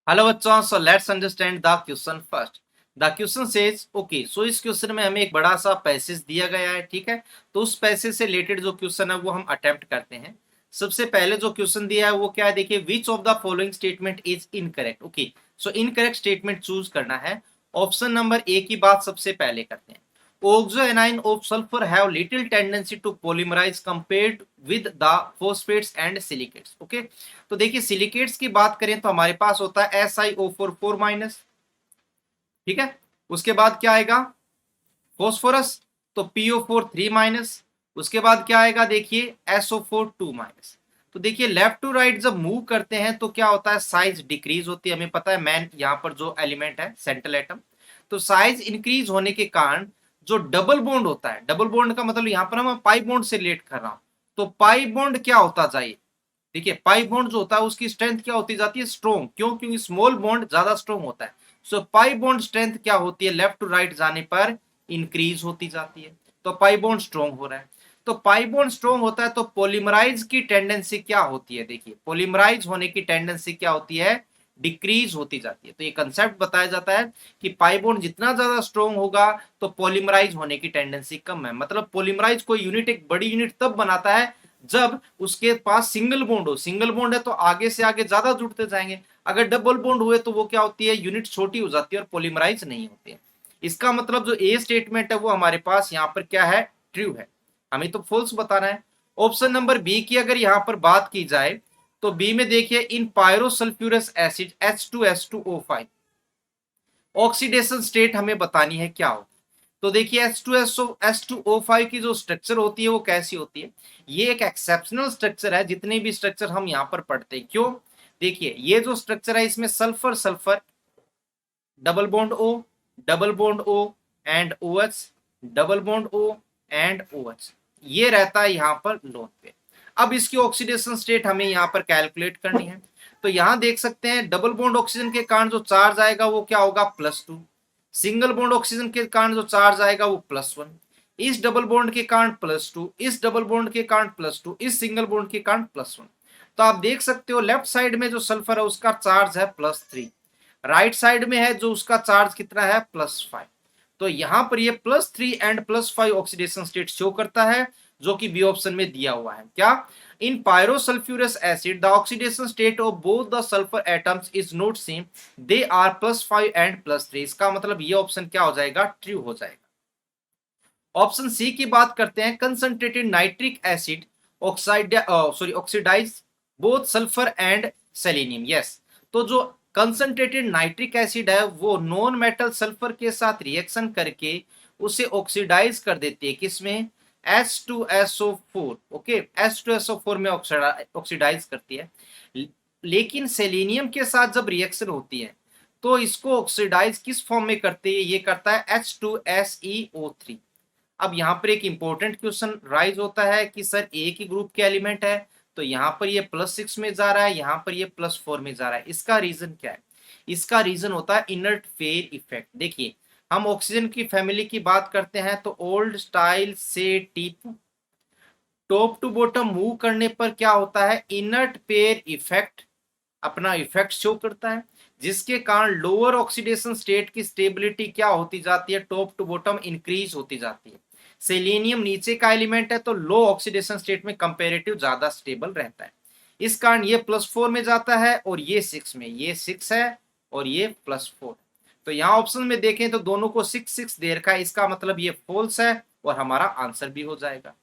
Hello बच्चों, so let's understand the question first. The question says okay, so इस क्वेश्चन में हमें एक बड़ा सा पैसेज दिया गया है। ठीक है, तो उस पैसेज से रिलेटेड जो क्वेश्चन है वो हम अटेम्प्ट करते हैं। सबसे पहले जो क्वेश्चन दिया है वो क्या है, देखिए, which of the following statement is incorrect. Okay, so incorrect statement choose करना है। ऑप्शन नंबर ए की बात सबसे पहले करते हैं। Oxoanion of sulfur have little tendency to polymerize compared with the phosphates and silicates. Okay, तो देखिए सिलिकेट्स की बात करें तो हमारे पास होता है SiO4 माइनस। ठीक है, उसके बाद क्या आएगा, फोस्फोरस, तो PO4 माइनस। उसके बाद क्या आएगा, देखिए SO4 माइनस। तो देखिए लेफ्ट टू राइट जब मूव करते हैं तो क्या होता है, साइज डिक्रीज होती है। हमें पता है मैन यहाँ पर जो एलिमेंट है सेंट्रल एटम, तो साइज इंक्रीज होने के कारण जो डबल बॉन्ड होता है, डबल बॉन्ड का मतलब यहाँ पर हम पाई बॉन्ड से रिलेट कर रहा हूं, तो पाई बॉन्ड क्या होता जाए, देखिए पाई बॉन्ड जो होता है उसकी स्ट्रेंथ क्या होती जाती है, स्ट्रॉन्ग। क्यों? क्योंकि स्मॉल बॉन्ड ज्यादा स्ट्रॉन्ग होता है। सो पाई बॉन्ड स्ट्रेंथ क्या होती है, लेफ्ट टू राइट जाने पर इंक्रीज होती जाती है। तो पाई बॉन्ड स्ट्रॉन्ग हो रहा है, तो पाई बॉन्ड स्ट्रॉन्ग होता है तो पॉलीमराइज की टेंडेंसी क्या होती है, देखिए पॉलीमराइज होने की टेंडेंसी क्या होती है, डिक्रीज होती जाती है। तो ये कंसेप्ट बताया जाता है कि पाई बॉन्ड जितना ज्यादा स्ट्रॉन्ग होगा तो पॉलीमराइज होने की टेंडेंसी कम है। मतलब पॉलीमराइज कोई यूनिट एक बड़ी यूनिट तब बनाता है जब उसके पास सिंगल बॉन्ड हो। सिंगल बॉन्ड है तो आगे से आगे ज्यादा जुड़ते जाएंगे, अगर डबल बॉन्ड हुए तो वो क्या होती है, यूनिट छोटी हो जाती है और पॉलीमराइज नहीं होती है। इसका मतलब जो ए स्टेटमेंट है वो हमारे पास यहाँ पर क्या है, ट्रू है। हमें तो फॉल्स बताना है। ऑप्शन नंबर बी की अगर यहाँ पर बात की जाए तो बी में देखिए, इन pyrosulphurous acid H2SO5 oxidation state हमें बतानी है क्या हो। तो देखिए H2SO5 की जो स्ट्रक्चर होती है वो कैसी होती है, ये एक एक्सेप्शनल स्ट्रक्चर है जितने भी स्ट्रक्चर हम यहाँ पर पढ़ते हैं। क्यों? देखिए ये जो स्ट्रक्चर है इसमें sulphur sulphur, double bond O, double bond O and OH, double bond O and OH, ये रहता है यहाँ पर लोन पे। अब इसकी ऑक्सीडेशन स्टेट हमें यहाँ पर कैलकुलेट करनी है। तो यहाँ देख सकते हैं डबल बॉन्ड ऑक्सीजन के कारण जो चार्ज आएगा वो क्या होगा, +2। सिंगल बॉन्ड ऑक्सीजन के कारण जो चार्ज आएगा वो +1। इस डबल बॉन्ड के कारण +2, इस डबल बॉन्ड के कारण +2, इस सिंगल बॉन्ड के कारण +1। तो आप देख सकते हो लेफ्ट साइड में जो सल्फर है उसका चार्ज है +3, राइट साइड में है जो उसका चार्ज कितना है, +5। तो यहां पर ये +3 एंड +5 ऑक्सीडेशन स्टेट शो करता है, जो कि बी ऑप्शन में दिया हुआ है। क्या? In pyrosulphurous acid the oxidation state of both the sulphur atoms is not same, they are +5 and +3। इसका मतलब ये ऑप्शन क्या हो जाएगा, ट्रू हो जाएगा। ऑप्शन सी की बात करते हैं, concentrated nitric acid oxidise both sulphur and selenium. Yes, तो जो कंसंट्रेटेड नाइट्रिक एसिड है वो नॉन मेटल सल्फर के साथ रिएक्शन करके उसे ऑक्सीडाइज कर देती है, किसमें, H2SO4। ओके, H2SO4 में ऑक्सीडाइज करती है। लेकिन सेलेनियम के साथ जब रिएक्शन होती है तो इसको ऑक्सीडाइज किस फॉर्म में करती है, ये करता है H2SeO3। अब यहाँ पर एक इंपॉर्टेंट क्वेश्चन राइज होता है कि सर ए की ग्रुप के एलिमेंट है तो यहाँ पर ये +6 में जा रहा है, यहाँ पर ये +4 में जा रहा है। इसका रीजन क्या है? इसका रीजन होता है इनर्ट फेयर इफेक्ट। देखिए हम ऑक्सीजन की फैमिली की बात करते हैं तो ओल्ड स्टाइल से tip top to bottom move करने पर क्या होता है, इनर्ट पेयर इफेक्ट अपना इफेक्ट शो करता है, जिसके कारण लोअर ऑक्सीडेशन स्टेट की स्टेबिलिटी क्या होती जाती है, टॉप टू बॉटम इंक्रीज होती जाती है। सेलेनियम नीचे का एलिमेंट है तो लो ऑक्सीडेशन स्टेट में कंपेरेटिव ज्यादा स्टेबल रहता है। इस कारण ये +4 में जाता है और ये 6 में, ये 6 है और ये +4। तो यहाँ ऑप्शन में देखें तो दोनों को 6 दे रखा है, इसका मतलब ये फॉल्स है और हमारा आंसर भी हो जाएगा।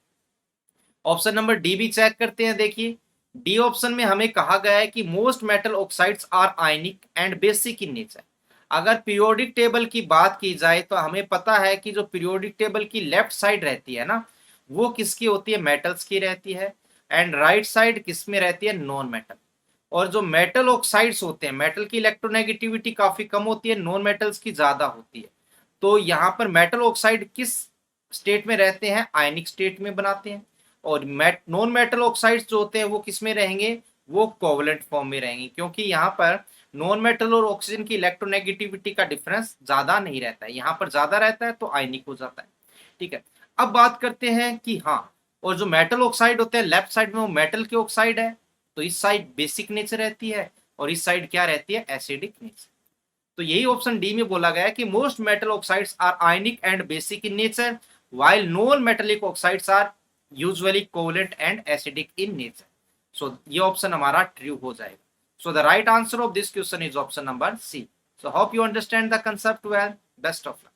ऑप्शन नंबर डी भी चेक करते हैं। देखिए डी ऑप्शन में हमें कहा गया है कि most metal oxides are ionic and basic in nature. अगर पीरियोडिक टेबल की बात की जाए तो हमें पता है कि जो पीरियोडिक टेबल की लेफ्ट साइड रहती है ना, वो किसकी होती है, मेटल्स की रहती है, एंड राइट साइड किस में रहती है, नॉन मेटल। और जो मेटल ऑक्साइड्स होते हैं, मेटल की इलेक्ट्रोनेगेटिविटी काफी कम होती है, नॉन मेटल्स की ज्यादा होती है। तो यहाँ पर मेटल ऑक्साइड किस स्टेट में रहते हैं, आयनिक स्टेट में बनाते हैं। और नॉन मेटल ऑक्साइड्स जो होते हैं वो किस में रहेंगे, वो कोवलेंट फॉर्म में रहेंगे, क्योंकि यहाँ पर नॉन मेटल और ऑक्सीजन की इलेक्ट्रोनेगेटिविटी का डिफरेंस ज्यादा नहीं रहता है, यहाँ पर ज्यादा रहता है तो आयनिक हो जाता है। ठीक है, अब बात करते हैं कि हाँ, और जो मेटल ऑक्साइड होते हैं लेफ्ट साइड में वो मेटल के ऑक्साइड है, तो इस साइड बेसिक नेचर रहती है और इस साइड क्या रहती है, एसिडिक नेचर। तो यही ऑप्शन डी में बोला गया है कि most metal oxides are ionic and basic in nature while non-metallic oxides are usually covalent and acidic in nature. So ये ऑप्शन हमारा ट्रू हो जाएगा. So the right answer of this question is option number C. So hope you understand the concept well. Best of luck.